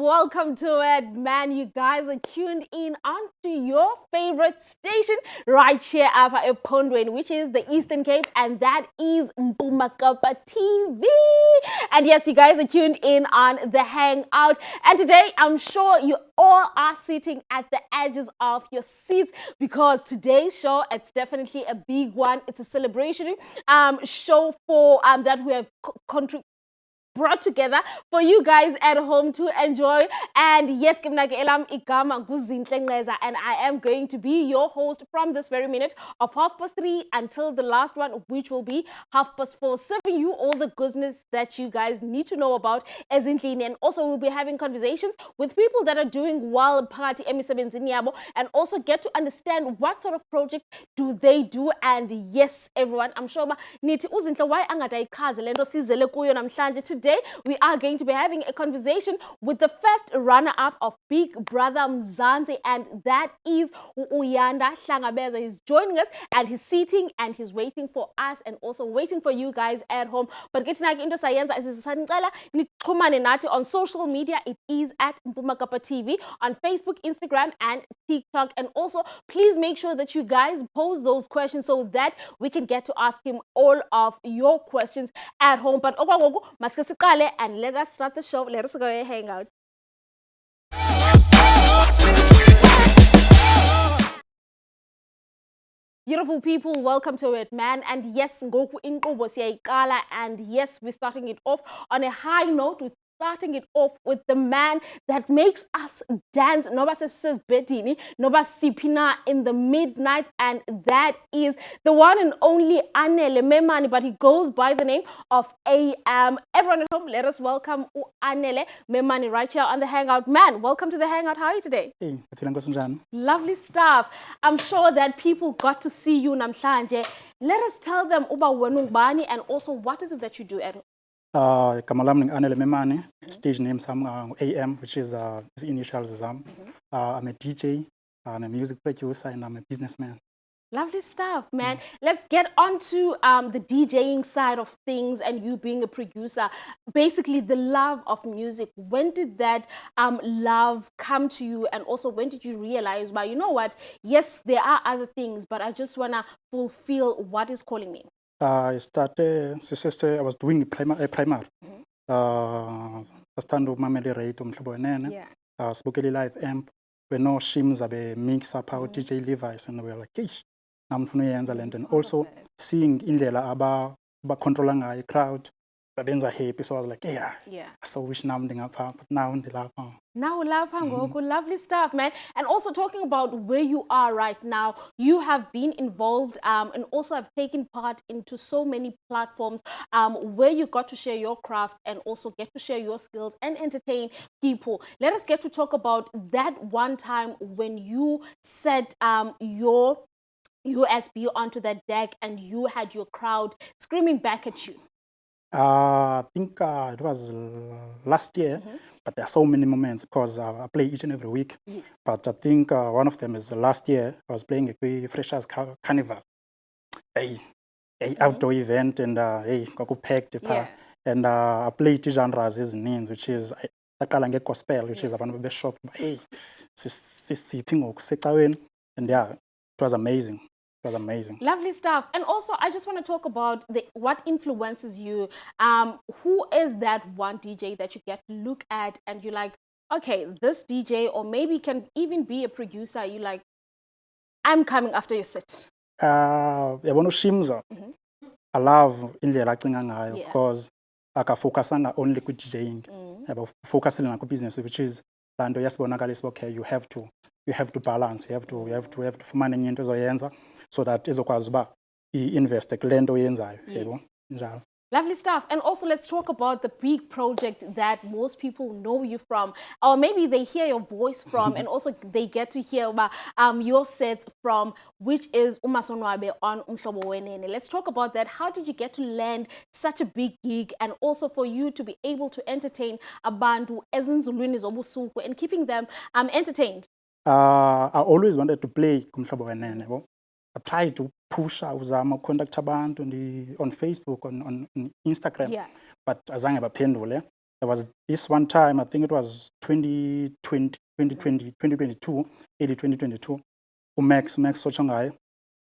welcome to it, man. You guys are tuned in onto your favorite station right here at Pondweni, which is the Eastern Cape, and that is Mpumakapa TV. And yes, you guys are tuned in on the Hangout, and today I'm sure you all are sitting at the edges of your seats because today's show, it's definitely a big one. It's a celebration show for that we have brought together for you guys at home to enjoy. And yes, and I am going to be your host from this very minute of 3:30 until the last one, which will be 4:30, serving you all the goodness that you guys need to know about as in clean. And also we'll be having conversations with people that are doing well party and also get to understand what sort of project do they do. And yes, everyone, I'm sure today we are going to be having a conversation with the first runner-up of Big Brother Mzansi, and that is Uyanda Hlangabeza. He's joining us and he's sitting and he's waiting for us and also waiting for you guys at home. But get into science on social media. It is at Mpumakapa TV on Facebook, Instagram, and TikTok. And also, please make sure that you guys pose those questions so that we can get to ask him all of your questions at home. But and let us start the show. Let us go and hang out. Beautiful people, welcome to it, man. And yes, Ngoku Inkobo Siyaikala, and yes, we're starting it off on a high note. We're starting it off with the man that makes us dance. Noba says Betini, Noba Sipina in the midnight, and that is the one and only Anele Memani, but he goes by the name of AM. Everyone at home, let us welcome Anele Memani right here on the Hangout. Man, welcome to the Hangout. How are you today? Hey, feeling lovely stuff. I'm sure that people got to see you namhlanje. Let us tell them about Wenungbani and also what is it that you do at Kamalam Anele Memani, stage name Sam AM, which is his initials Zam. I'm a DJ, I'm a music producer, and I'm a businessman. Lovely stuff, man. Let's get on to the DJing side of things and you being a producer. Basically, the love of music. When did that love come to you? And also, when did you realize, well, you know what? Yes, there are other things, but I just want to fulfill what is calling me. I started, I was doing primary. I started mameli rate umhlabo spokeli live amp. We know shims abe mix up our DJ Levi's, and we were like, "Kish, I'm from Netherlands." And also seeing indlela aba controlling a crowd, but then happy. So I was like, "Yeah." So wish now Now lovely stuff, man. And also talking about where you are right now, you have been involved and also have taken part into so many platforms where you got to share your craft and also get to share your skills and entertain people. Let us get to talk about that one time when you set your USB onto that deck and you had your crowd screaming back at you. I think it was last year, but there are so many moments because I play each and every week. But I think one of them is last year. I was playing a Freshers Carnival, outdoor event, and got packed. And I played genres as names, which is gospel, which is a shop. And yeah, it was amazing. It was amazing. Lovely stuff. And also, I just want to talk about what influences you. Who is that one DJ that you get to look at and you're like, okay, this DJ, or maybe can even be a producer, you like, I'm coming after your set. I want to shimza. I love indlela ngayo because I can focus on only good DJing. I focus on business, which is lando yasibonakala okay, you have to balance, you have to fumana into zoyenza so that izokwazi uba invest kule nto yenzayo, yebo njalo. Lovely stuff. And also let's talk about the big project that most people know you from, or maybe they hear your voice from, and also they get to hear about your sets from, which is Umasonwabe on Umhlobo Wenene. Let's talk about that. How did you get to land such a big gig, and also for you to be able to entertain abantu ezinzulwini zobusuku and keeping them entertained? I always wanted to play Umhlobo Wenene. I tried to push uzama contact abantu on Facebook, on Instagram, but azange baphendule. There was this one time, I think it was 2022, early 2022. Max Sochongai,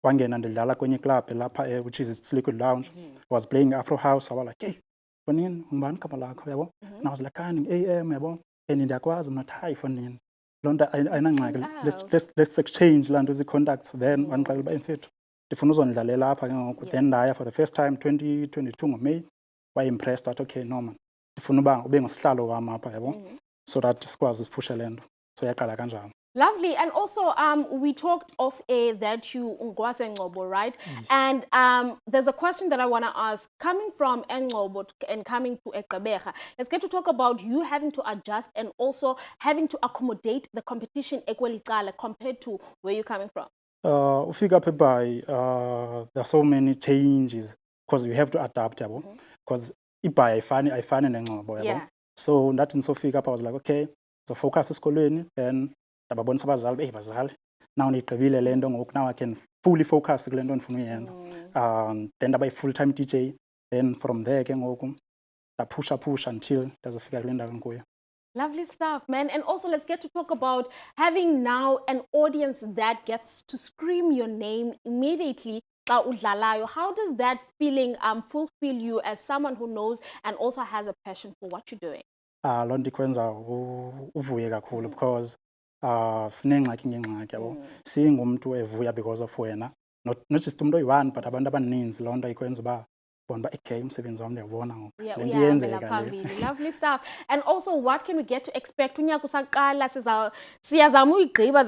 wangena ndidlala kwenye club lapha which is its Liquid Lounge. Was playing Afro House. I was like, hey, fonini ngubani igama lakho yabo? And I was like, AM yabo. And ndiyakwazi mna hayi fonini. Lonto ayinangxaki. Let's exchange laa nto contacts. Then wandixelela uba mfethu ndifuna uzondidlalela apha ke ngoku. Then ndaya for the first time 2022 ngoMay. Impressed that okay no man ndifuna uba ube ngusihlalo wam apha yabo so that sikwazi siphushe le nto so yaqala kanjalo. Lovely. And also, we talked off air that you ungwase Ngcobo, right? Yes. And there's a question that I want to ask. Coming from Ngcobo and coming to Gqeberha, let's get to talk about you having to adjust and also having to accommodate the competition equally compared to where you're coming from. Ufika apha eBhayi, there are so many changes because we have to adapt yabo because iBhayi ayifani neNgcobo yabo. So ndathi ndisofika apha I was like okay, so focus esikolweni then ndababonisa abazali bazali now ndigqibile le nto ngoku now I can fully focus kule nto ndifuna uyenza. Then ndaba full-time DJ, then from there ke ngoku ndapusha until ndazofika kule ndawo ndikuyo. Lovely stuff, man. And also, let's get to talk about having now an audience that gets to scream your name immediately. How does that feeling fulfill you as someone who knows and also has a passion for what you're doing? Loo nto ikwenza uvuye kakhulu because sinengxaki ngengxaki yabo. Singumntu evuya because of wena. Not just umuntu oyi-one but abantu abaninzi. Loo nto ikwenza uba lovely stuff. And also, what can we get to expect? The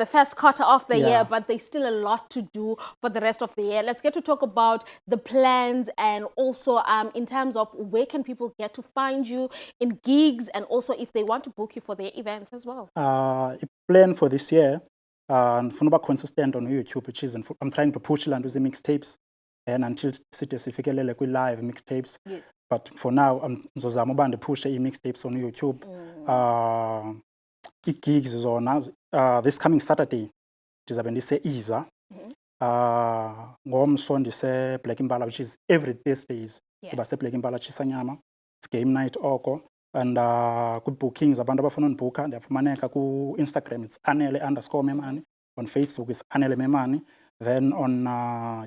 first quarter of the year, but there's still a lot to do for the rest of the year. Let's get to talk about the plans and also in terms of where can people get to find you in gigs and also if they want to book you for their events as well. Plan for this year, and consistent on YouTube, which is I'm trying to push land with the mixtapes. And until sifikelele live mixtapes. Yes. But for now, ngizozama uba ndipushe mixtapes on YouTube. Gigs zona this coming Saturday ndizabe ndise-Iza. Ngomso ndise-Black Impala, which is every Thursdays. Ndiba se-Black Impala Chisanyama. It's game night oko. And ku-bookings abantu abafuna undibhukha ndiyafumaneka ku-Instagram it's Anele_Memani. On Facebook it's Anele Memani. Then on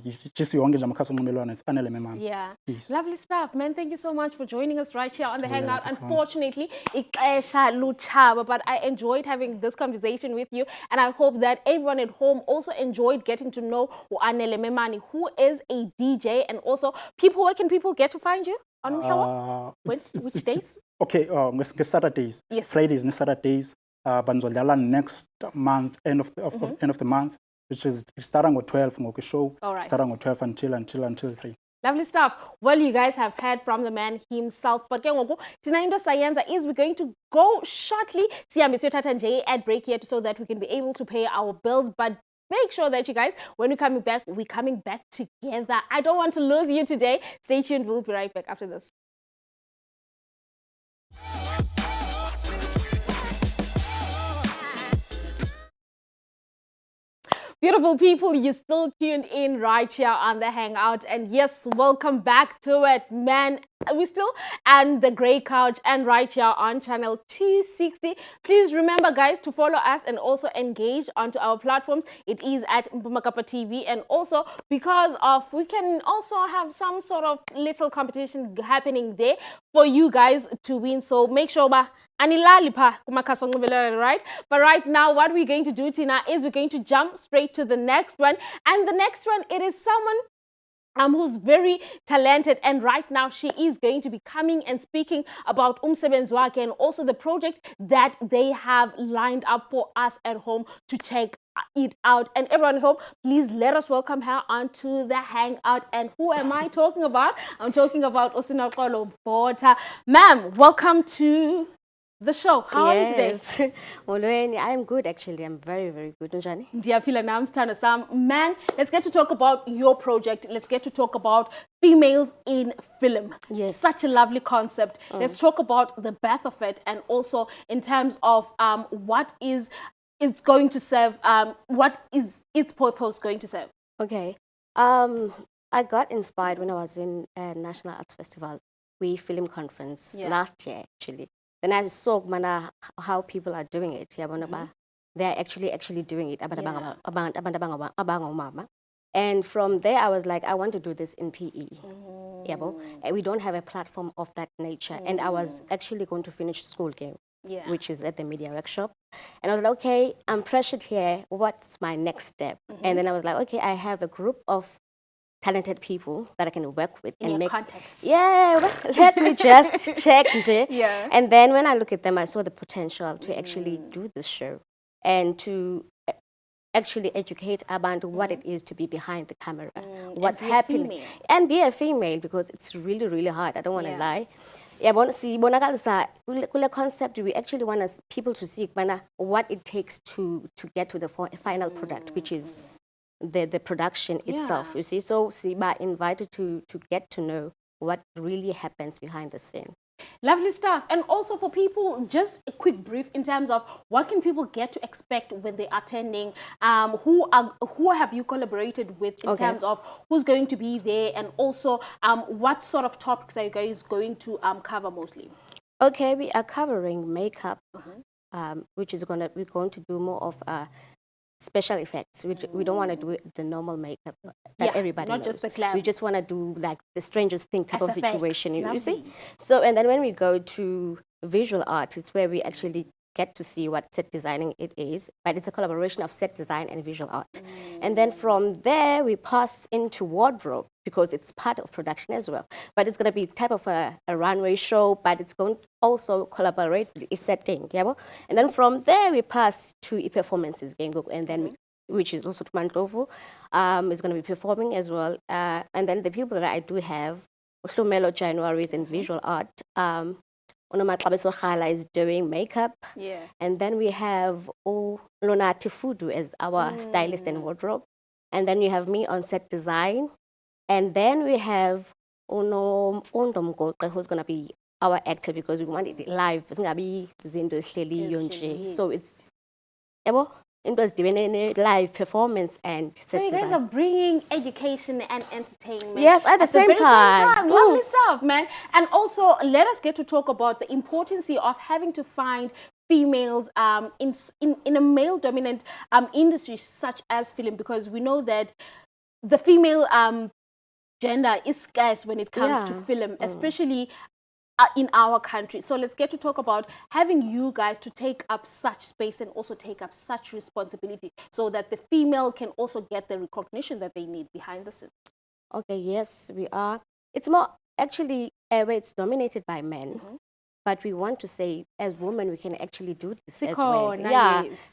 just it's Anele Memani. Yeah. Peace. Lovely stuff, man. Thank you so much for joining us right here on the Hangout. Unfortunately, but I enjoyed having this conversation with you, and I hope that everyone at home also enjoyed getting to know Anele Memani, who is a DJ, and also people. Where can people get to find you on which days? Okay, Saturdays. Yes. Fridays and Saturdays. Banzodala next month, end of the month. Which is starting with 12 ngoku show. All right. Starting with 12 until 3. Lovely stuff. Well, you guys have heard from the man himself. But Tinaindo Sayenza is we're going to go shortly. See Mr. Tata at break here so that we can be able to pay our bills. But make sure that you guys, when we're coming back together. I don't want to lose you today. Stay tuned. We'll be right back after this. Beautiful people, you're still tuned in right here on the Hangout. And yes, welcome back to it, man. We still and the Grey Couch and right here on channel 260. Please remember, guys, to follow us and also engage onto our platforms. It is at Mpumakapa TV. And also, because of, we can also have some sort of little competition happening there for you guys to win. So make sure, right? But right now, what we're going to do, Tina, is we're going to jump straight to the next one. And the next one, it is someone who's very talented, and right now she is going to be coming and speaking about umsebenzi wakhe and also the project that they have lined up for us at home to check it out. And everyone at home, please let us welcome her onto the Hangout. And who am I talking about? I'm talking about Usinakolo Bota. Ma'am, welcome to the show. How are you today? I am good, actually. I'm very, very good. Njani? Man, let's get to talk about your project. Let's get to talk about females in film. Yes. Such a lovely concept. Let's talk about the birth of it and also in terms of what is it's going to serve, what is its purpose going to serve? Okay. I got inspired when I was in a National Arts Festival, film conference last year, actually. Then I saw mana how people are doing it. They're actually doing it. Mama. And from there, I was like, I want to do this in PE. And we don't have a platform of that nature. And I was actually going to finish school game, which is at the media workshop. And I was like, okay, I'm pressured here. What's my next step? And then I was like, okay, I have a group of talented people that I can work with and make contacts. Let me just check. Yeah. And then when I look at them, I saw the potential to actually do this show and to actually educate about what it is to be behind the camera, what's happening, and be a female, because it's really, really hard. I don't want to lie. Kule concept, we actually want people to see what it takes to get to the final product, which is the production itself, you see. So Siba invited to get to know what really happens behind the scene. Lovely stuff. And also for people, just a quick brief in terms of what can people get to expect when they are attending, who have you collaborated with in terms of who's going to be there, and also what sort of topics are you guys going to cover mostly? Okay, we are covering makeup, which is we're going to do more of special effects. We don't want to do the normal makeup that everybody knows. Just the glam. We just want to do like the strangest thing type of situation, you see. So, and then when we go to visual art, it's where we actually get to see what set designing it is, but it's a collaboration of set design and visual art. And then from there, we pass into wardrobe, because it's part of production as well. But it's going to be type of a runway show, but it's going to also collaborate with a setting. And then from there, we pass to performances, and then which is also Tumandlovu, is going to be performing as well. And then the people that I do have, Hlumelo January is in visual art. Onomatlabeso Khala is doing makeup. And then we have Lona Tifudu as our stylist and wardrobe. And then you have me on set design. And then we have Ono Fondom Goke, who's going to be our actor, because we want it live. It's going to be so it's doing live performance and set So you guys design. are bringing education and entertainment. Yes, at the same time. Lovely stuff, man. And also, let us get to talk about the importance of having to find females in a male-dominant industry such as film, because we know that the female gender is scarce when it comes to film, especially in our country. So let's get to talk about having you guys to take up such space and also take up such responsibility, so that the female can also get the recognition that they need behind the scenes. Okay, yes, we are. It's more actually where it's dominated by men. But we want to say, as women, we can actually do this as well.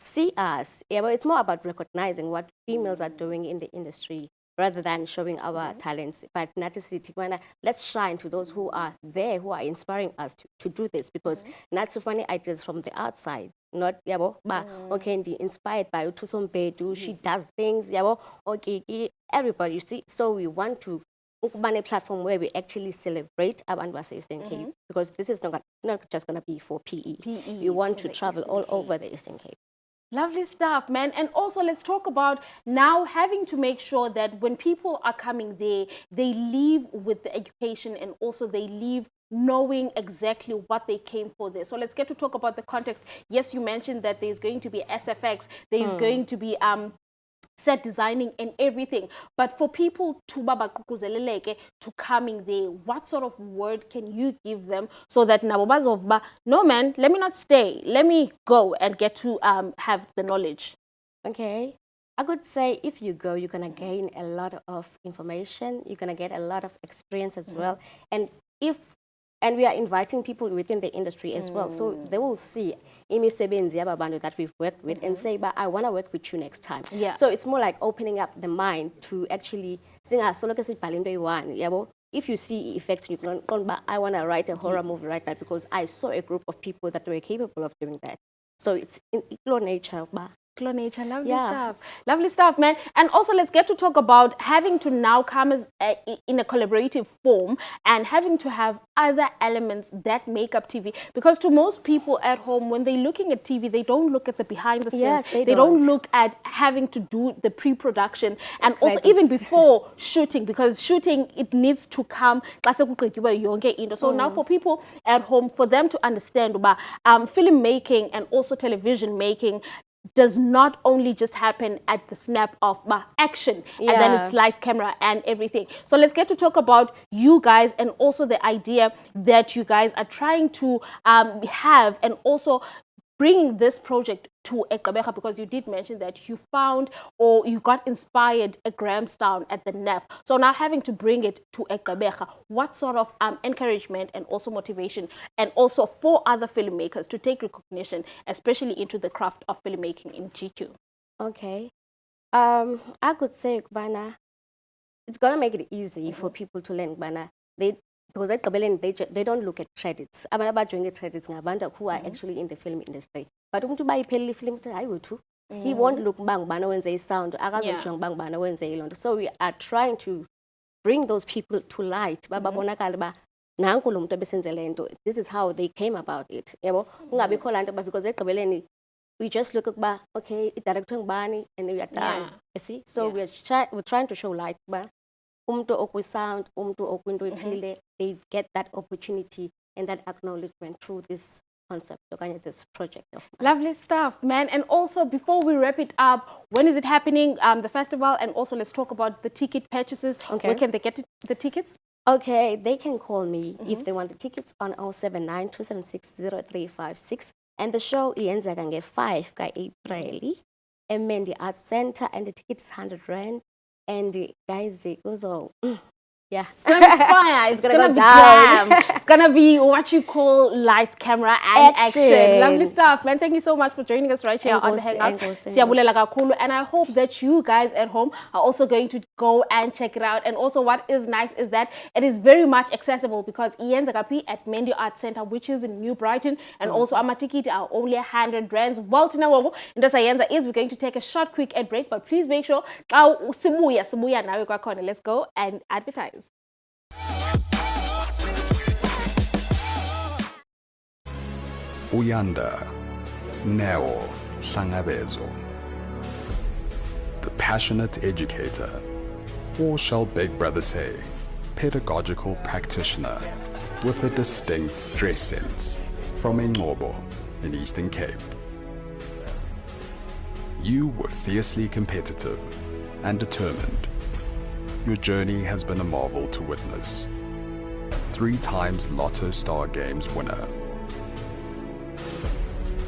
See us. But it's more about recognizing what females are doing in the industry, rather than showing our talents. But let's shine to those who are there, who are inspiring us to do this, because not so funny ideas from the outside. Not inspired by Utusombedu, she does things, okay, everybody, you see. So we want to open a platform where we actually celebrate abantu base-Eastern Cape, because this is not just going to be for PE. We want to travel all over the Eastern Cape. Lovely stuff, man. And also, let's talk about now having to make sure that when people are coming there, they leave with the education, and also they leave knowing exactly what they came for there. So let's get to talk about the context. Yes, you mentioned that there's going to be SFX, there's going to be set designing and everything. But for people to coming there, what sort of word can you give them so that no man, let me not stay, let me go and get to have the knowledge? Okay, I could say if you go, you're gonna gain a lot of information, you're gonna get a lot of experience as well. And we are inviting people within the industry as well, so they will see that we've worked with and say, but I want to work with you next time. So it's more like opening up the mind to actually sing a solo. If you see effects, you can, I want to write a horror movie right now, because I saw a group of people that were capable of doing that. So it's in equal nature. Lovely stuff. Lovely stuff, man. And also, let's get to talk about having to now come as in a collaborative form and having to have other elements that make up TV. Because to most people at home, when they're looking at TV, they don't look at the behind the scenes. Yes, they don't look at having to do the pre-production and also even before shooting, because shooting, it needs to come. So now for people at home, for them to understand about filmmaking and also television making does not only just happen at the snap of action and then it's lights, camera and everything. So let's get to talk about you guys and also the idea that you guys are trying to have, and also bringing this project to Gqeberha, because you did mention that you found or you got inspired at Grahamstown at the NEF. So now having to bring it to Gqeberha, what sort of encouragement and also motivation, and also for other filmmakers to take recognition, especially into the craft of filmmaking in GQ? Okay. I could say, Bana, it's going to make it easy for people to learn, Bana. Because at Kabelen, they don't look at credits. I'm about doing credits who are actually in the film industry. But to buy a film, I will too. He won't look bang bana when they sound. Bang bana when they learn. So we are trying to bring those people to light. This is how they came about it. Because at Kabelen, we just look at okay, it's directing Bani, and we are done. You see? So we're trying to show light. Sound, they get that opportunity and that acknowledgement through this concept, this project of mine. Lovely stuff, man. And also, before we wrap it up, when is it happening, the festival? And also, let's talk about the ticket purchases. Okay. Where can they get the tickets? Okay, they can call me if they want the tickets on 079 276 0356. And the show ends at 5 April. And Mendy Arts Center, and the tickets is 100 Rand. And the guys, it goes on. It's gonna be fire. It's gonna be glam. It's gonna be what you call lights, camera, and action. Lovely stuff, man. Thank you so much for joining us right here on the Hangout. And I hope that you guys at home are also going to go and check it out. And also, what is nice is that it is very much accessible, because Ian Zagapi at Mendy Art Center, which is in New Brighton, and also Amatikiti are only 100 rands. Well, Tinawogo, and the Sayenza is we're going to take a short, quick ad break, but please make sure let's go and advertise. Uyanda, Neo, Hlangabezo. The passionate educator, or shall Big Brother say, pedagogical practitioner with a distinct dress sense from Engcobo in Eastern Cape. You were fiercely competitive and determined. Your journey has been a marvel to witness. 3 times Lotto Star Games winner.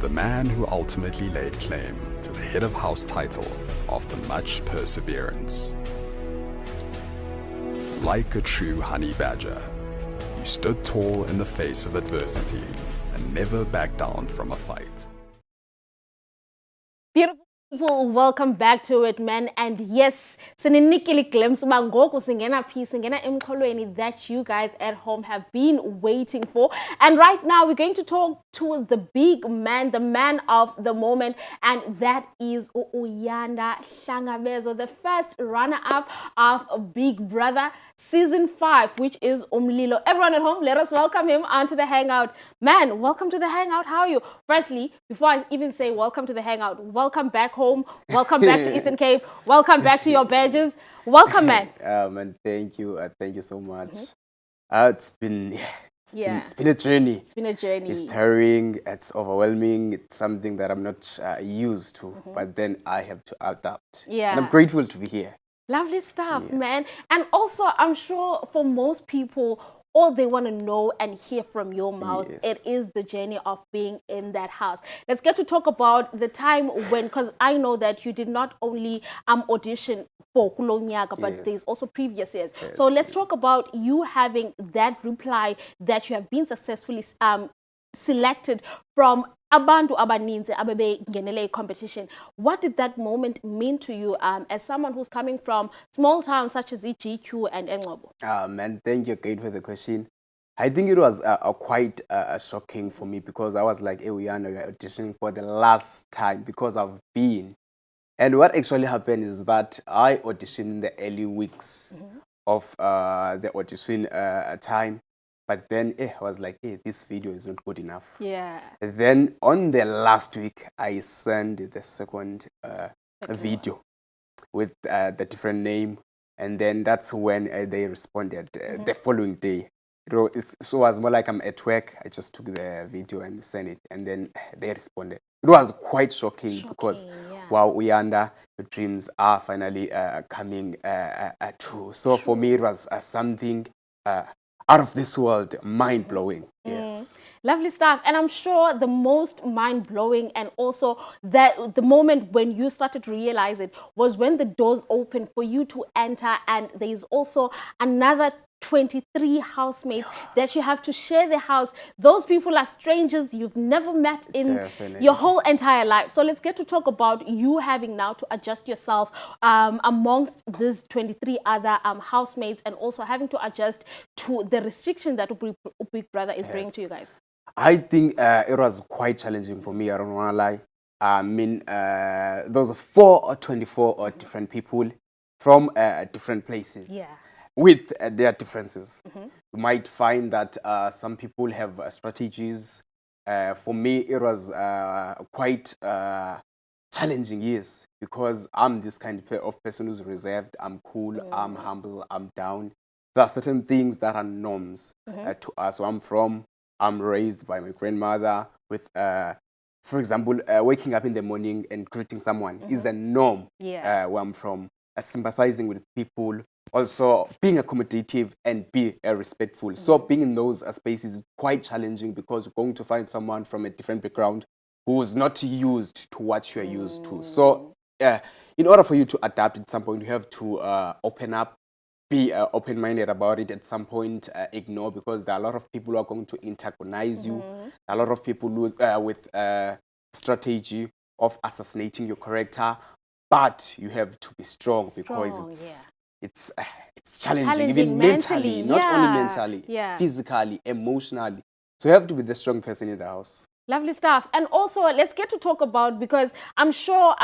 The man who ultimately laid claim to the head of house title after much perseverance. Like a true honey badger, you stood tall in the face of adversity and never backed down from a fight. Beautiful. People, welcome back to it, man. And yes, sininikili glimpse mangoku singena piece singena emkholweni that you guys at home have been waiting for. And right now we're going to talk to the big man, the man of the moment, and that is Uyanda Hlangabezo, the first runner-up of Big Brother Season 5, which is Umlilo. Everyone at home, let us welcome him onto the Hangout. Man, welcome to the Hangout. How are you? Firstly, before I even say welcome to the Hangout, welcome back home. Welcome back to Eastern Cape. Welcome back to your badges. Welcome, man. Man, thank you. Thank you so much. It's been a journey. It's been a journey. It's tiring. It's overwhelming. It's something that I'm not used to. But then I have to adapt. Yeah. And I'm grateful to be here. Lovely stuff, man. And also, I'm sure for most people, all they want to know and hear from your mouth, it is the journey of being in that house. Let's get to talk about the time when, because I know that you did not only audition for Kulonyaga, but there's also previous years. So let's talk about you having that reply that you have been successfully selected from abantu abaninzi ababe ngenele competition. What did that moment mean to you as someone who's coming from small towns such as GQ and Engcobo? Man, thank you again for the question. I think it was quite shocking for me because I was like, hey, Uyanda, you're auditioning for the last time because I've been. And what actually happened is that I auditioned in the early weeks of the audition time. But then I was like, hey, this video is not good enough. Yeah. Then on the last week, I sent the second video with the different name. And then that's when they responded the following day. It was more like I'm at work. I just took the video and sent it. And then they responded. It was quite shocking because, wow, Uyanda, your dreams are finally coming true. So for me, it was something out of this world, mind-blowing. Yes. Lovely stuff. And I'm sure the most mind-blowing and also that the moment when you started to realize it was when the doors opened for you to enter, and there's also another 23 housemates that you have to share the house. Those people are strangers you've never met in your whole entire life. So let's get to talk about you having now to adjust yourself amongst these 23 other housemates, and also having to adjust to the restriction that Big Brother is bringing to you guys. I think it was quite challenging for me. I don't want to lie. I mean, those 4 or 24 or different people from different places. Yeah. With their differences. You might find that some people have strategies. For me, it was quite challenging, yes, because I'm this kind of person who's reserved. I'm cool, I'm humble, I'm down. There are certain things that are norms to us. So I'm raised by my grandmother with, for example, waking up in the morning and greeting someone is a norm where I'm from. Sympathizing with people, also being accommodative and be respectful. So being in those spaces is quite challenging because you're going to find someone from a different background who's not used to what you're used to. So in order for you to adapt at some point, you have to open up, be open-minded about it at some point, ignore, because there are a lot of people who are going to antagonize you. A lot of people with strategy of assassinating your character. But you have to be strong because it's challenging, even mentally, not only mentally, physically, emotionally. So you have to be the strong person in the house. Lovely stuff. And also, let's get to talk about, because I'm sure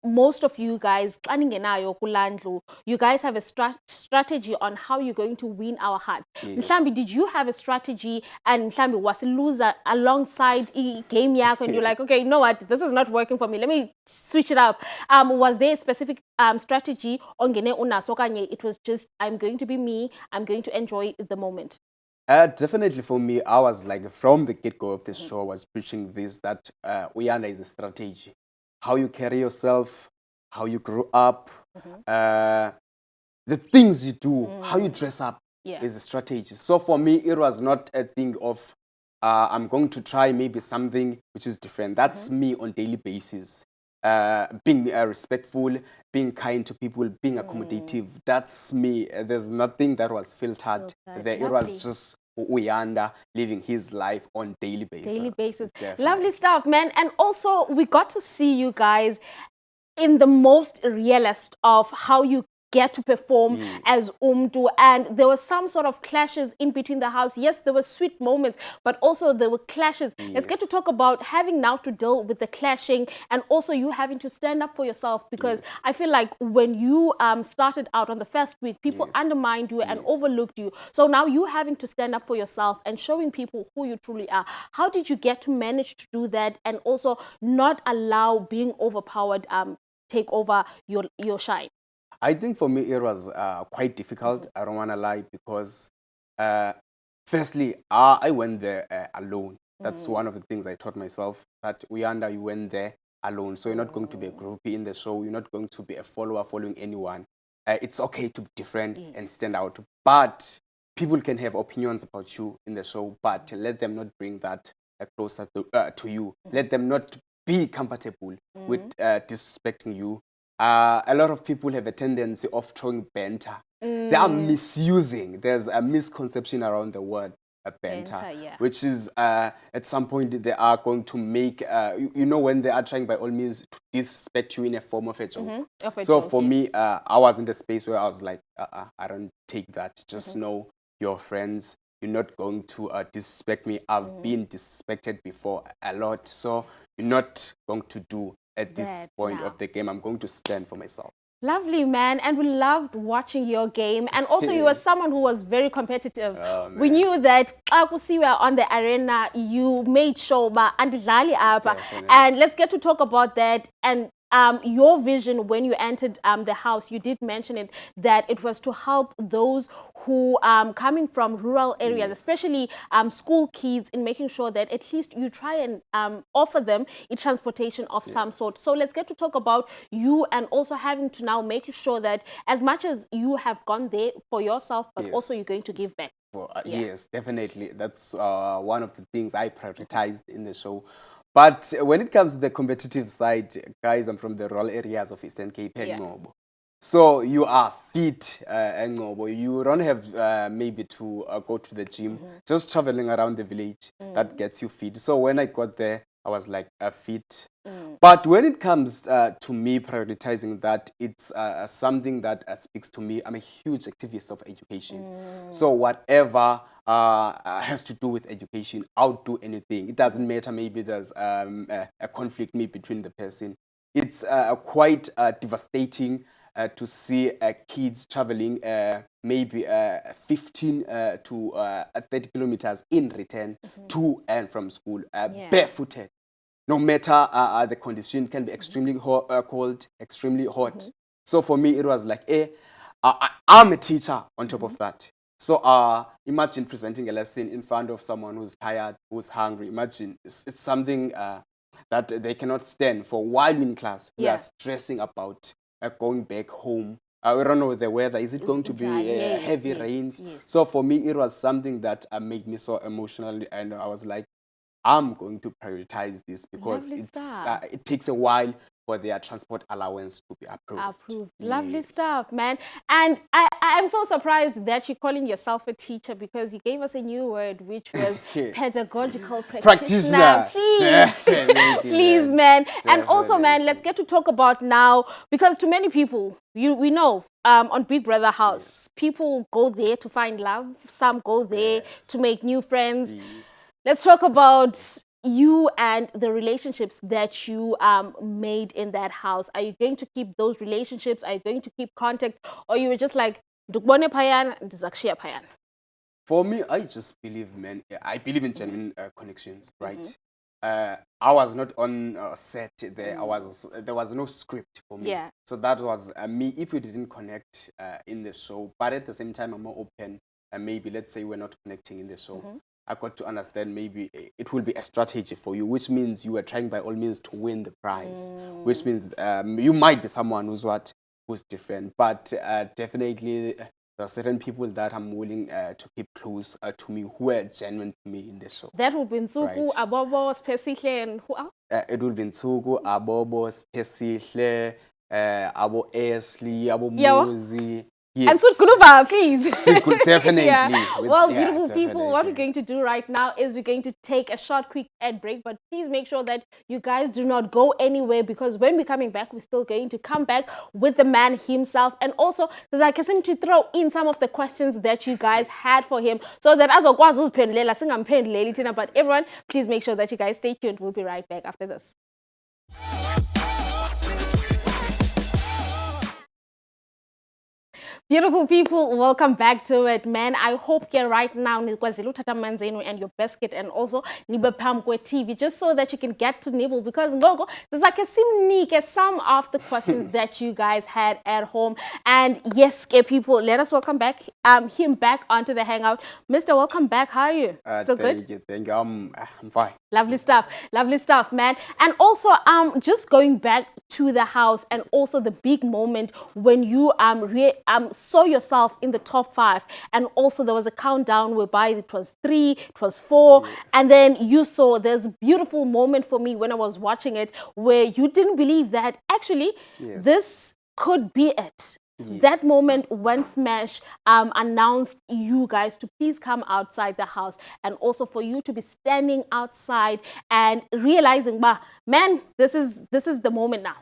most of you guys, you guys have a strategy on how you're going to win our heart. Yes. Mhlambi, did you have a strategy, and Mhlambi was a loser alongside game yak, and you're like, okay, you know what, this is not working for me, let me switch it up. Was there a specific strategy on Gene Una Sokanye? It was just, I'm going to be me, I'm going to enjoy the moment. Definitely for me, I was like, from the get-go of the show, I was preaching this, that Uyanda is a strategy. How you carry yourself, how you grew up, the things you do, how you dress up is a strategy. So for me, it was not a thing of, I'm going to try maybe something which is different. That's me on daily basis. Being respectful, being kind to people, being accommodative. That's me. There's nothing that was filtered there. It was just Uyanda living his life on daily basis. Definitely. Lovely stuff, man. And also, we got to see you guys in the most realist of how you get to perform as Umdu, and there were some sort of clashes in between the house. Yes, there were sweet moments, but also there were clashes. Let's get to talk about having now to deal with the clashing, and also you having to stand up for yourself, because I feel like when you started out on the first week, people undermined you and overlooked you. So now you having to stand up for yourself and showing people who you truly are. How did you get to manage to do that, and also not allow being overpowered take over your shine? I think for me it was quite difficult. I don't want to lie, because firstly, I went there alone. That's one of the things I taught myself, that Uyanda, you went there alone. So you're not going to be a groupie in the show. You're not going to be a follower following anyone. It's okay to be different and stand out. But people can have opinions about you in the show, but let them not bring that closer to you. Let them not be comfortable with disrespecting you. A lot of people have a tendency of throwing banter. They are misusing. There's a misconception around the word banter, which is at some point they are going to make, you know, when they are trying by all means to disrespect you in a form of a joke. So for me, I was in the space where I was like, I don't take that. Just know your friends, you're not going to disrespect me. I've been disrespected before a lot, so you're not going to do at this point of the game. I'm going to stand for myself. Lovely, man. And we loved watching your game. And also, you were someone who was very competitive. We knew that you were on the arena, you made sure, and let's get to talk about that. And your vision when you entered the house, you did mention it, that it was to help those who coming from rural areas, especially school kids, in making sure that at least you try and offer them a transportation of some sort. So let's get to talk about you, and also having to now make sure that as much as you have gone there for yourself, but also you're going to give back. Well, yes, definitely. That's one of the things I prioritized in the show. But when it comes to the competitive side, guys, I'm from the rural areas of Eastern Cape. So you are fit, you don't have maybe to go to the gym. Just traveling around the village, that gets you fit. So when I got there, I was like fit. But when it comes to me prioritizing that, it's something that speaks to me. I'm a huge activist of education. So whatever has to do with education, I'll do anything. It doesn't matter, maybe there's a conflict maybe between the person. It's quite devastating to see kids traveling maybe 15 to 30 kilometers in return to and from school, barefooted. No matter the condition, can be extremely cold, extremely hot. So for me, it was like, I'm a teacher on top of that. So imagine presenting a lesson in front of someone who's tired, who's hungry. Imagine it's something that they cannot stand for. While in class, we are stressing about going back home. We don't know the weather. Is it going to be heavy rains? So for me, it was something that made me so emotional, and I was like, I'm going to prioritize this because it takes a while for their transport allowance to be approved. Lovely stuff, man. And I'm so surprised that you're calling yourself a teacher, because you gave us a new word, which was pedagogical practitioner. Please, please, man. And also, man, let's get to talk about now, because to many people, we know on Big Brother House, people go there to find love. Some go there to make new friends. Let's talk about you and the relationships that you made in that house. Are you going to keep those relationships? Are you going to keep contact? Or you were just like, for me, I just believe, man, I believe in genuine connections, right? I was not on set there. There was no script for me. So that was me. If we didn't connect in the show, but at the same time, I'm more open. And maybe, let's say we're not connecting in the show. I got to understand maybe it will be a strategy for you, which means you are trying by all means to win the prize, which means you might be someone who's different. But definitely there are certain people that I'm willing to keep close to me, who are genuine to me in the show. That would be Nsuku, Abobo, Spesihle, and who else? It would be Nsuku, Abobo, Spesihle, Abo Ashley, Abo Muzi. Yes. And Sukuluva, please. Definitely. Well, beautiful people, what we're going to do right now is we're going to take a short, quick ad break. But please make sure that you guys do not go anywhere, because when we're coming back, we're still going to come back with the man himself. And also, there's like him to throw in some of the questions that you guys had for him, so that as a but everyone, please make sure that you guys stay tuned. We'll be right back after this. Beautiful people, welcome back to it, man. I hope you're right now and your basket, and also TV, just so that you can get to nibble, because Ngogo, there's like some of the questions that you guys had at home. And yes, people, let us welcome back him back onto the Hangout. Mr. Welcome back. How are you? Still good? Thank you. I'm fine. Lovely stuff, man. And also, just going back to the house, and also the big moment when you saw yourself in the top 5, and also there was a countdown whereby it was 3, it was 4, and then you saw, there's a beautiful moment for me when I was watching it, where you didn't believe that actually this could be it. That moment when Smash announced you guys to please come outside the house, and also for you to be standing outside and realizing, man, this is the moment now.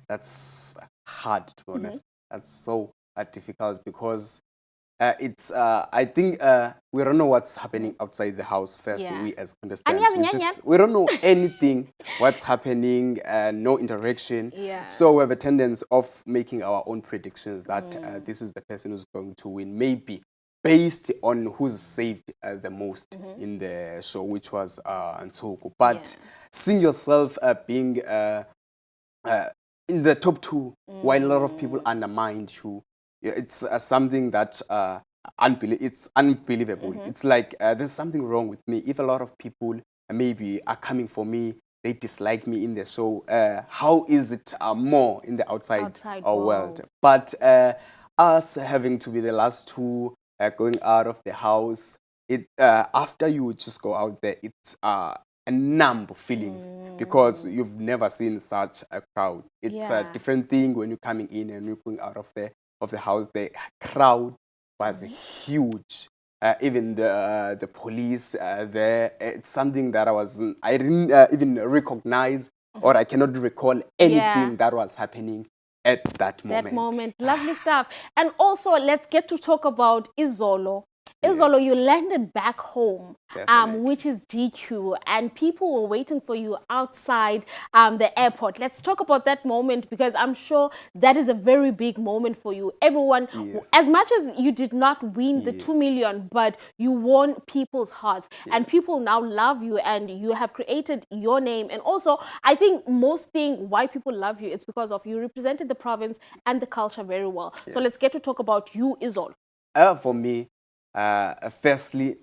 That's hard, to be honest. That's so difficult, because I think we don't know what's happening outside the house first. We as contestants, we don't know anything what's happening, no interaction. So we have a tendency of making our own predictions that this is the person who's going to win, maybe based on who's saved the most in the show, which was Nsoko. But seeing yourself being in the top two, while a lot of people undermined you, it's something that it's unbelievable. It's like there's something wrong with me. If a lot of people maybe are coming for me, they dislike me in the show, how is it more in the outside world? But us having to be the last two going out of the house, after you just go out there, it's a numb feeling because you've never seen such a crowd. It's a different thing when you're coming in and you're going out of the house. The crowd was huge. Even the police there. It's something that I didn't even recognize, or I cannot recall anything that was happening at that moment. Lovely stuff. And also, let's get to talk about Izolo. Izolo, you landed back home, which is GQ, and people were waiting for you outside the airport. Let's talk about that moment, because I'm sure that is a very big moment for you. Everyone, as much as you did not win the 2 million, but you won people's hearts, and people now love you, and you have created your name. And also, I think most thing why people love you, it's because of you represented the province and the culture very well. So let's get to talk about you, Izolo. For me, firstly,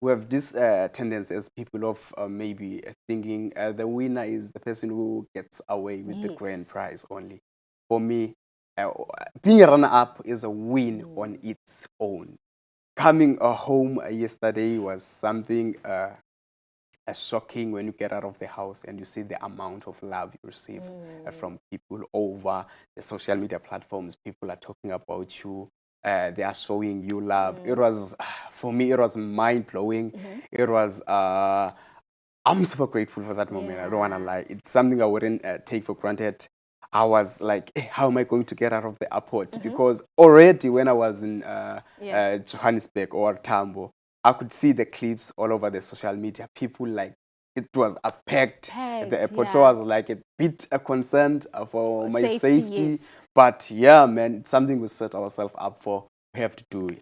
we have this tendency as people of maybe thinking the winner is the person who gets away with the grand prize only. For me, being a runner-up is a win on its own. Coming home yesterday was something shocking when you get out of the house and you see the amount of love you receive from people over the social media platforms. People are talking about you. They are showing you love. It was, for me, it was mind-blowing. It was, I'm super grateful for that moment. I don't want to lie. It's something I wouldn't take for granted. I was like, hey, how am I going to get out of the airport? Because already when I was in Johannesburg or Tambo, I could see the clips all over the social media. People like, it was packed at the airport. So I was like a bit concerned for my safety. But yeah, man, it's something we set ourselves up for. We have to do it.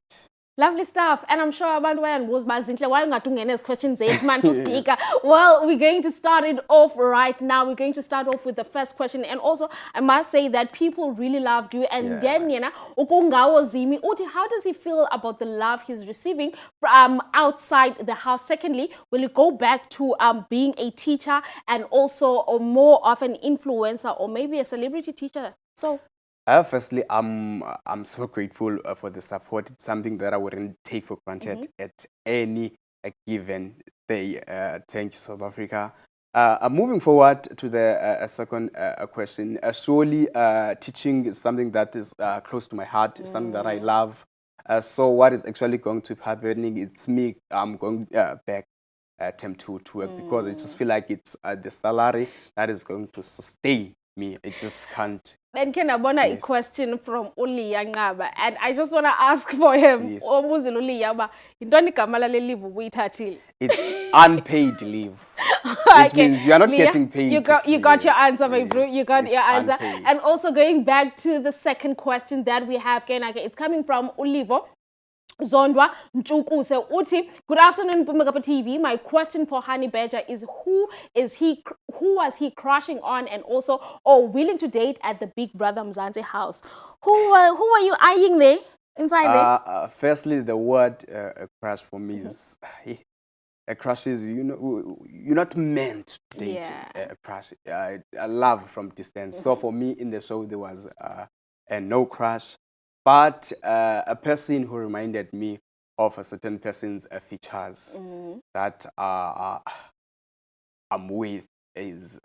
Lovely stuff. And I'm sure abantu bayandibuza mazinhle why ungatungena questions zethu man to speaker. Well, we're going to start it off right now. We're going to start off with the first question. And also, I must say that people really loved you. And then, ukungawo Zimi, Uti, how does he feel about the love he's receiving from outside the house? Secondly, will it go back to being a teacher and also more of an influencer or maybe a celebrity teacher? So firstly, I'm so grateful for the support. It's something that I wouldn't take for granted at any given day. Thank you, South Africa. Moving forward to the second question, surely teaching is something that is close to my heart. It's something that I love. So what is actually going to be happening? It's me. I'm going back term to work because I just feel like it's the salary that is going to sustain me. I just can't. Then can I bona a question from Uli Yangaba, and I just want to ask for him. It's unpaid leave, which means you are not getting paid. You got your answer, my bro. You got your answer. Unpaid. And also going back to the second question that we have, it's coming from Olivo Zondwa Nchukuse Uti. Good afternoon, Bumagapa TV. My question for Honey Badger is who was he crushing on and also willing to date at the Big Brother Mzansi house? Who are you eyeing there inside there? Firstly, the word crush for me is a crush is you're not meant to date a crush. A love from distance. So for me in the show there was no crush. But a person who reminded me of a certain person's features that I'm with is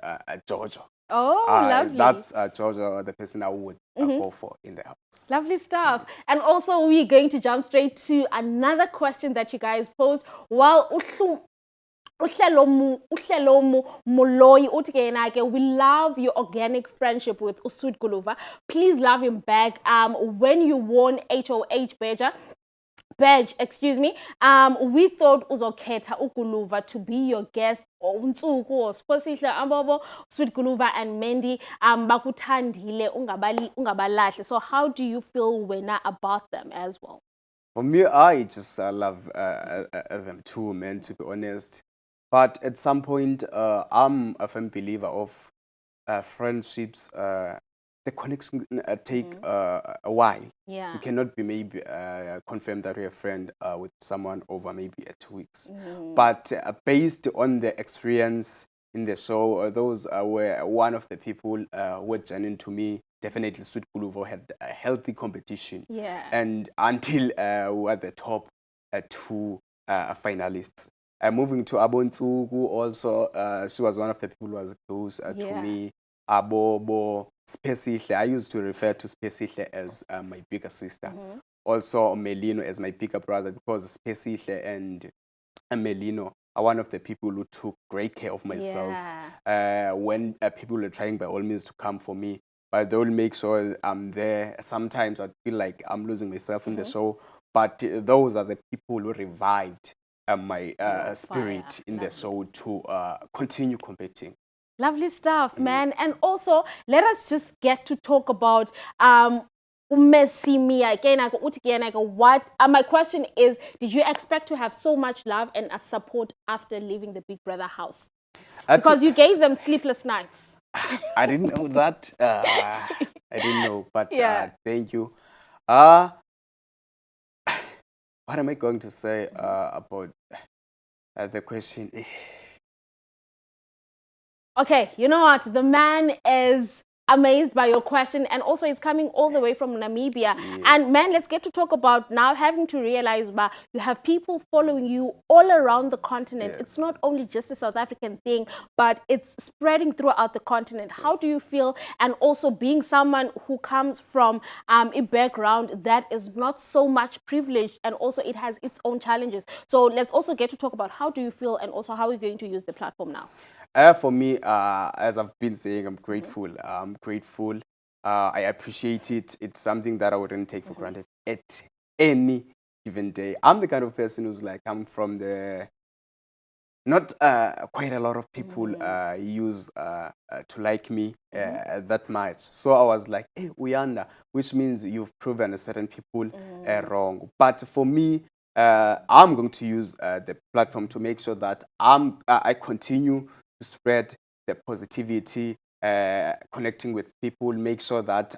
Georgia. Oh, lovely. That's Georgia, the person I would go for in the house. Lovely stuff. Yes. And also we're going to jump straight to another question that you guys posed. Well, Uhlelomu Moloi uthi ke yena ke, we love your organic friendship with Usud Guluva. Please love him back. When you won HOH badge, excuse me, we thought uzokhetha uGuluva to be your guest. Unsuku Sposihle Ambobo, Sweet Guluva and Mendy bakuthandile ungabalahle. So how do you feel wena about them as well? For me, I just love them too, man, to be honest. But at some point, I'm a firm believer of friendships. The connection take a while. Yeah. You cannot be maybe confirm that you're a friend with someone over maybe 2 weeks. But based on the experience in the show, those were one of the people who were genuine to me. Definitely, Sweet Guluvo had a healthy competition. Yeah. And until we were the top 2 finalists. Moving to Abontugu also, she was one of the people who was close to me. Abobo, Spesihle, I used to refer to Spesihle as my bigger sister. Also Melino as my bigger brother, because Spesihle and Melino are one of the people who took great care of myself. When people were trying by all means to come for me, but they will make sure I'm there. Sometimes I feel like I'm losing myself in the show, but those are the people who revived my spirit in the show to continue competing. Lovely stuff, man. And also, let us just get to talk about Umesimi again. What? My question is, did you expect to have so much love and support after leaving the Big Brother house? Because you gave them sleepless nights. I didn't know that. I didn't know, but thank you. What am I going to say about the question? Okay, you know what? The man is amazed by your question, and also it's coming all the way from Namibia. Yes. And man, let's get to talk about now having to realize that you have people following you all around the continent. Yes. It's not only just a South African thing, but it's spreading throughout the continent. Yes. How do you feel? And also being someone who comes from a background that is not so much privileged, and also it has its own challenges. So let's also get to talk about how do you feel, and also how are we going to use the platform now? For me, as I've been saying, I'm grateful. I appreciate it. It's something that I wouldn't take for granted at any given day. I'm the kind of person who's like, I'm from the... Not quite a lot of people use to like me that much. So I was like, hey, Uyanda, which means you've proven a certain people wrong. But for me, I'm going to use the platform to make sure that I continue to spread the positivity, connecting with people, make sure that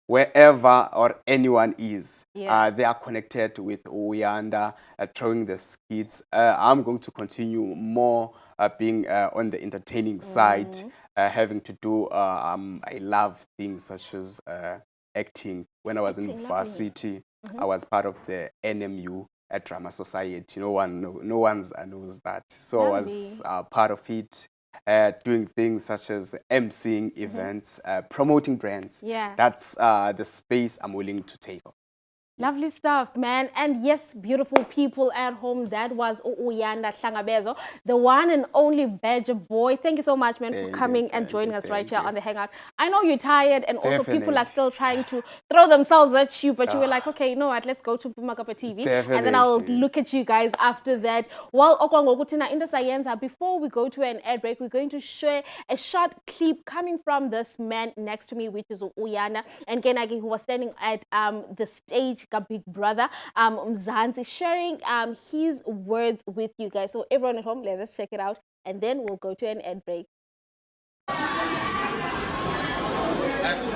wherever or anyone is, they are connected with Uyanda, throwing the skits. I'm going to continue more being on the entertaining side, having to do, I love things such as acting. When I was in varsity, I was part of the NMU Drama Society. No one knows that. So I was part of it, doing things such as emceeing events, promoting brands. That's the space I'm willing to take up. Lovely stuff, man. And yes, beautiful people at home, that was Uyanda Hlangabezo, the one and only Badger boy. Thank you so much, man, for coming and joining us right here on the Hangout. I know you're tired, and also people are still trying to throw themselves at you, but you were like, okay, you know what, let's go to Pumakapa TV. And then I'll look at you guys after that. Well, in the science, before we go to an ad break, we're going to share a short clip coming from this man next to me, which is Uyanda, and Kenagi, who was standing at the stage, Big Brother, Mzansi, sharing his words with you guys. So everyone at home, let us check it out, and then we'll go to an ad break.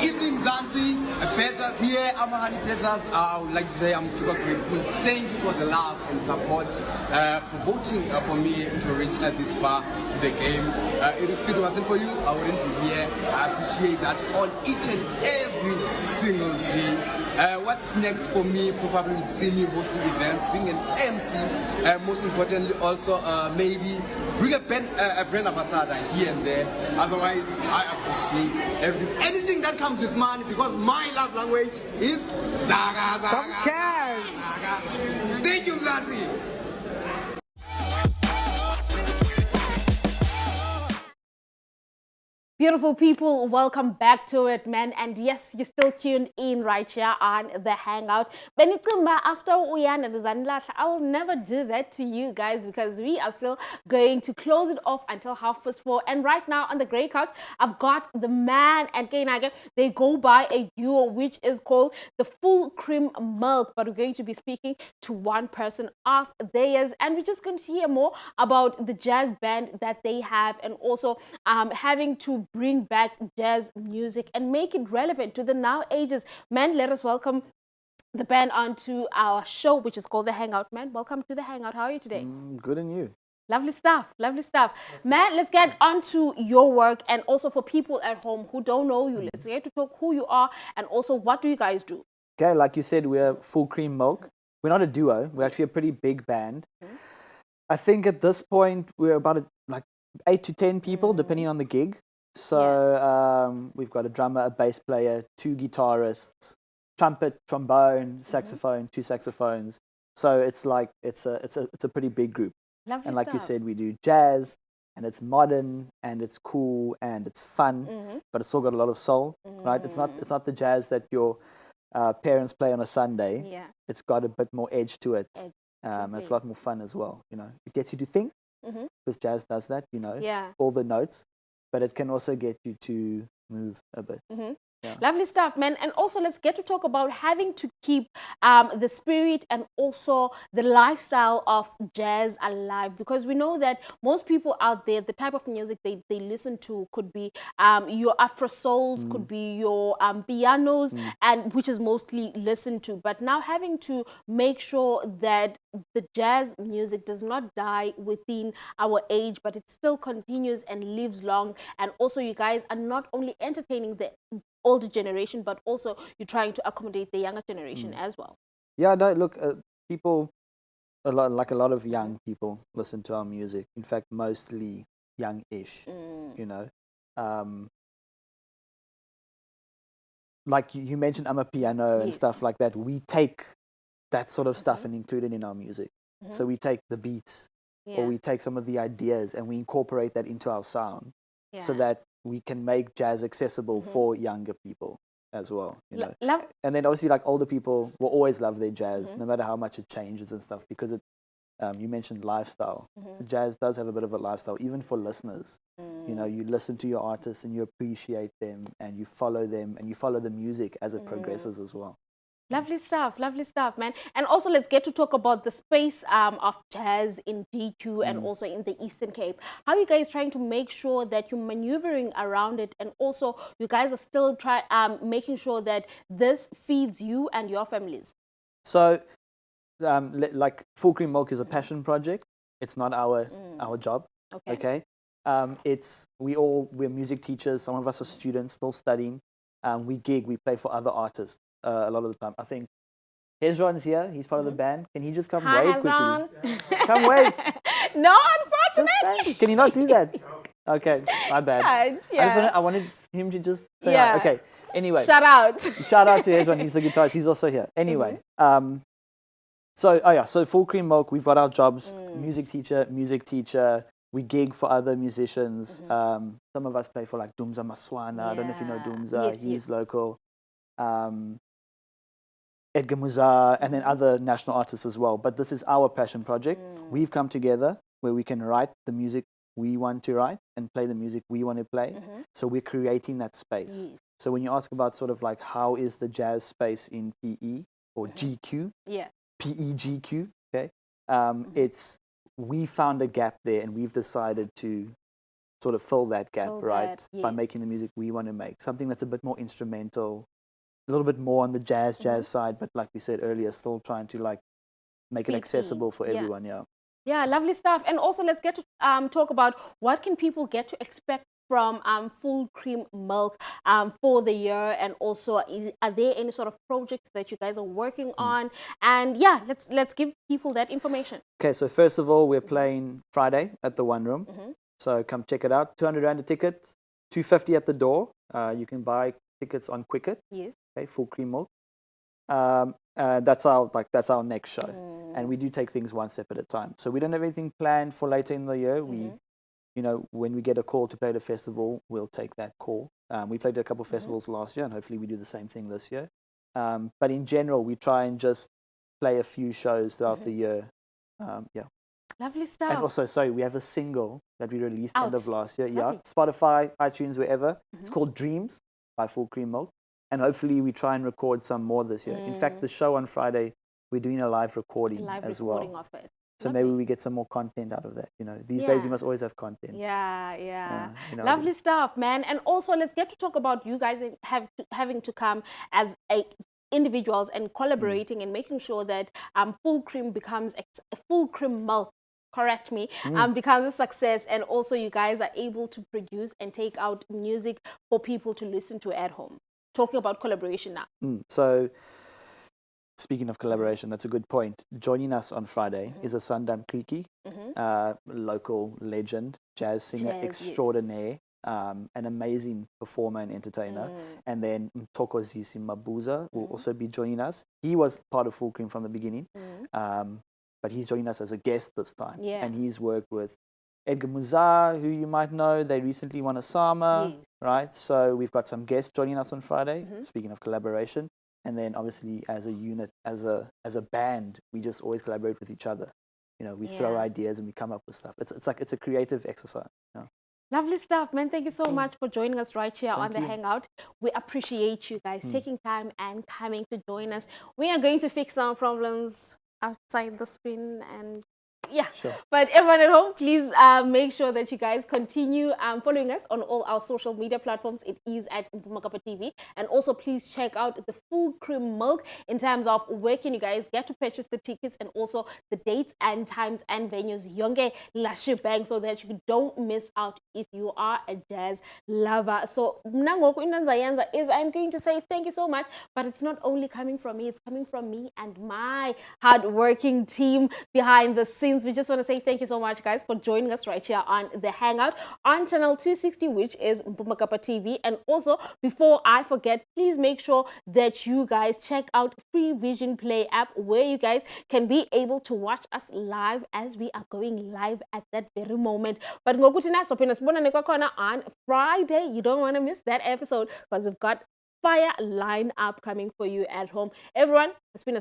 Evening Zanzi, pleasures here, Amahani pleasures. I would like to say I'm super grateful. Thank you for the love and support, for voting for me to reach this far in the game. If it wasn't for you, I wouldn't be here. I appreciate that on each and every single day. What's next for me? Probably would see me hosting events, being an MC. Most importantly, also maybe bring a brand ambassador here and there. Otherwise, I appreciate anything that comes with money, because my love language is Zaga Zaga. Cash. Thank you, Zati. Beautiful people, welcome back to it, man. And yes, you're still tuned in right here on the Hangout. After I'll never do that to you guys because we are still going to close it off until 4:30. And right now on the Grey Couch, I've got the man and Kainaga. They go by a duo which is called the Full Cream Milk, but we're going to be speaking to one person of theirs, and we're just going to hear more about the jazz band that they have, and also having to bring back jazz music and make it relevant to the now ages. Man, let us welcome the band onto our show, which is called The Hangout. Man, welcome to The Hangout. How are you today? Good, and you? Lovely stuff, lovely stuff. Man, let's get onto your work, and also for people at home who don't know you, let's get to talk who you are and also what do you guys do? Okay, like you said, we're Full Cream Milk. We're not a duo. We're actually a pretty big band. I think at this point we're about like 8 to 10 people, depending on the gig. So we've got a drummer, a bass player, 2 guitarists, trumpet, trombone, saxophone, 2 saxophones. So it's like it's a pretty big group. Lovely and like you stuff. said, we do jazz, and it's modern, and it's cool, and it's fun, but it's still got a lot of soul, right? It's not the jazz that your parents play on a Sunday. Yeah. It's got a bit more edge to it. And it's a lot more fun as well. You know, it gets you to think, because jazz does that. You know, all the notes, but it can also get you to move a bit. Yeah. Lovely stuff, man. And also let's get to talk about having to keep the spirit and also the lifestyle of jazz alive, because we know that most people out there, the type of music they listen to could be your Afro souls, could be your pianos, and which is mostly listened to. But now having to make sure that the jazz music does not die within our age, but it still continues and lives long. And also you guys are not only entertaining the older generation, but also you're trying to accommodate the younger generation as well. Yeah, no, look, people, a lot of young people listen to our music. In fact, mostly young-ish, you know. Like you mentioned, I'm a piano and stuff like that. We take that sort of stuff and include it in our music. So we take the beats, or we take some of the ideas and we incorporate that into our sound, so that we can make jazz accessible for younger people as well, you know. And then obviously, like, older people will always love their jazz, no matter how much it changes and stuff, because it, you mentioned lifestyle. Jazz does have a bit of a lifestyle, even for listeners. You know, you listen to your artists and you appreciate them and you follow them and you follow the music as it progresses as well. Lovely stuff, man. And also let's get to talk about the space of jazz in GQ and also in the Eastern Cape. How are you guys trying to make sure that you're maneuvering around it, and also you guys are still making sure that this feeds you and your families? So, like, Full Cream Milk is a passion project. It's not our job. Okay. We're music teachers. Some of us are students still studying. We gig. We play for other artists. A lot of the time. I think Hezron's here. He's part of the band. Can he just come wave quickly? Come wave. No, unfortunately. Can you not do that? Okay, my bad. Yeah. I wanted him to just say hi. Okay, anyway. Shout out to Hezron. He's the guitarist. He's also here. Anyway, so Full Cream Milk, we've got our jobs. Music teacher. We gig for other musicians. Some of us play for, like, Dumza Maswana. I don't know if you know Dumza. He's local. Edgar Muzar, and then other national artists as well. But this is our passion project. We've come together where we can write the music we want to write and play the music we want to play. So we're creating that space. So when you ask about sort of like how is the jazz space in PE or GQ, PEGQ, okay, it's, we found a gap there and we've decided to sort of fill that gap, by making the music we want to make. Something that's a bit more instrumental, a little bit more on the jazz side, but like we said earlier, still trying to, like, make it accessible for everyone. Yeah, lovely stuff. And also let's get to talk about what can people get to expect from Full Cream Milk for the year, and also are there any sort of projects that you guys are working on? And yeah, let's give people that information. Okay, so first of all, we're playing Friday at the One Room. So come check it out. 200 Rand a ticket, 250 at the door. You can buy tickets on Quicket. Yes. Okay, Full Cream Milk. That's our next show, and we do take things one step at a time. So we don't have anything planned for later in the year. you know, when we get a call to play at a festival, we'll take that call. We played at a couple of festivals last year, and hopefully we do the same thing this year. But in general, we try and just play a few shows throughout the year. Yeah. Lovely stuff. And also, sorry, we have a single that we released end of last year. Yeah, Spotify, iTunes, wherever. It's called Dreams by Full Cream Milk. And hopefully we try and record some more this year. In fact, the show on Friday, we're doing a live recording as well. Of it. So maybe we get some more content out of that. You know, these days we must always have content. Yeah. You know, Lovely stuff, man. And also, let's get to talk about you guys having to come as individuals and collaborating and making sure that Full Cream becomes Full Cream Milk. Correct me, becomes a success, and also you guys are able to produce and take out music for people to listen to at home. Talking about collaboration now. So, speaking of collaboration, that's a good point. Joining us on Friday is a Sandam Kriki, local legend, jazz singer extraordinaire, an amazing performer and entertainer. And then Mthokozisi Mabuza will also be joining us. He was part of Full Cream from the beginning, but he's joining us as a guest this time. And he's worked with Edgar Muzar, who you might know. They recently won a Sama, right? So we've got some guests joining us on Friday, speaking of collaboration. And then obviously as a unit, as a band, we just always collaborate with each other. You know, we throw ideas and we come up with stuff. It's a creative exercise. You know? Lovely stuff, man. Thank you so much for joining us right here on the Hangout. We appreciate you guys taking time and coming to join us. We are going to fix some problems outside the screen and but everyone at home, please make sure that you guys continue following us on all our social media platforms. It is at Mpumakapa TV, and also please check out the Full Cream Milk in terms of where can you guys get to purchase the tickets, and also the dates and times and venues yonke lashibang, so that you don't miss out if you are a jazz lover. So nangoku into endizayenza is I'm going to say thank you so much, but it's not only coming from me, it's coming from me and my hardworking team behind the scenes. We just want to say thank you so much, guys, for joining us right here on the Hangout on channel 260, which is Mpumakapa TV. And also, before I forget, please make sure that you guys check out Free Vision Play app, where you guys can be able to watch us live as we are going live at that very moment. But on Friday, you don't want to miss that episode, because we've got fire line up coming for you at home. Everyone, it's been a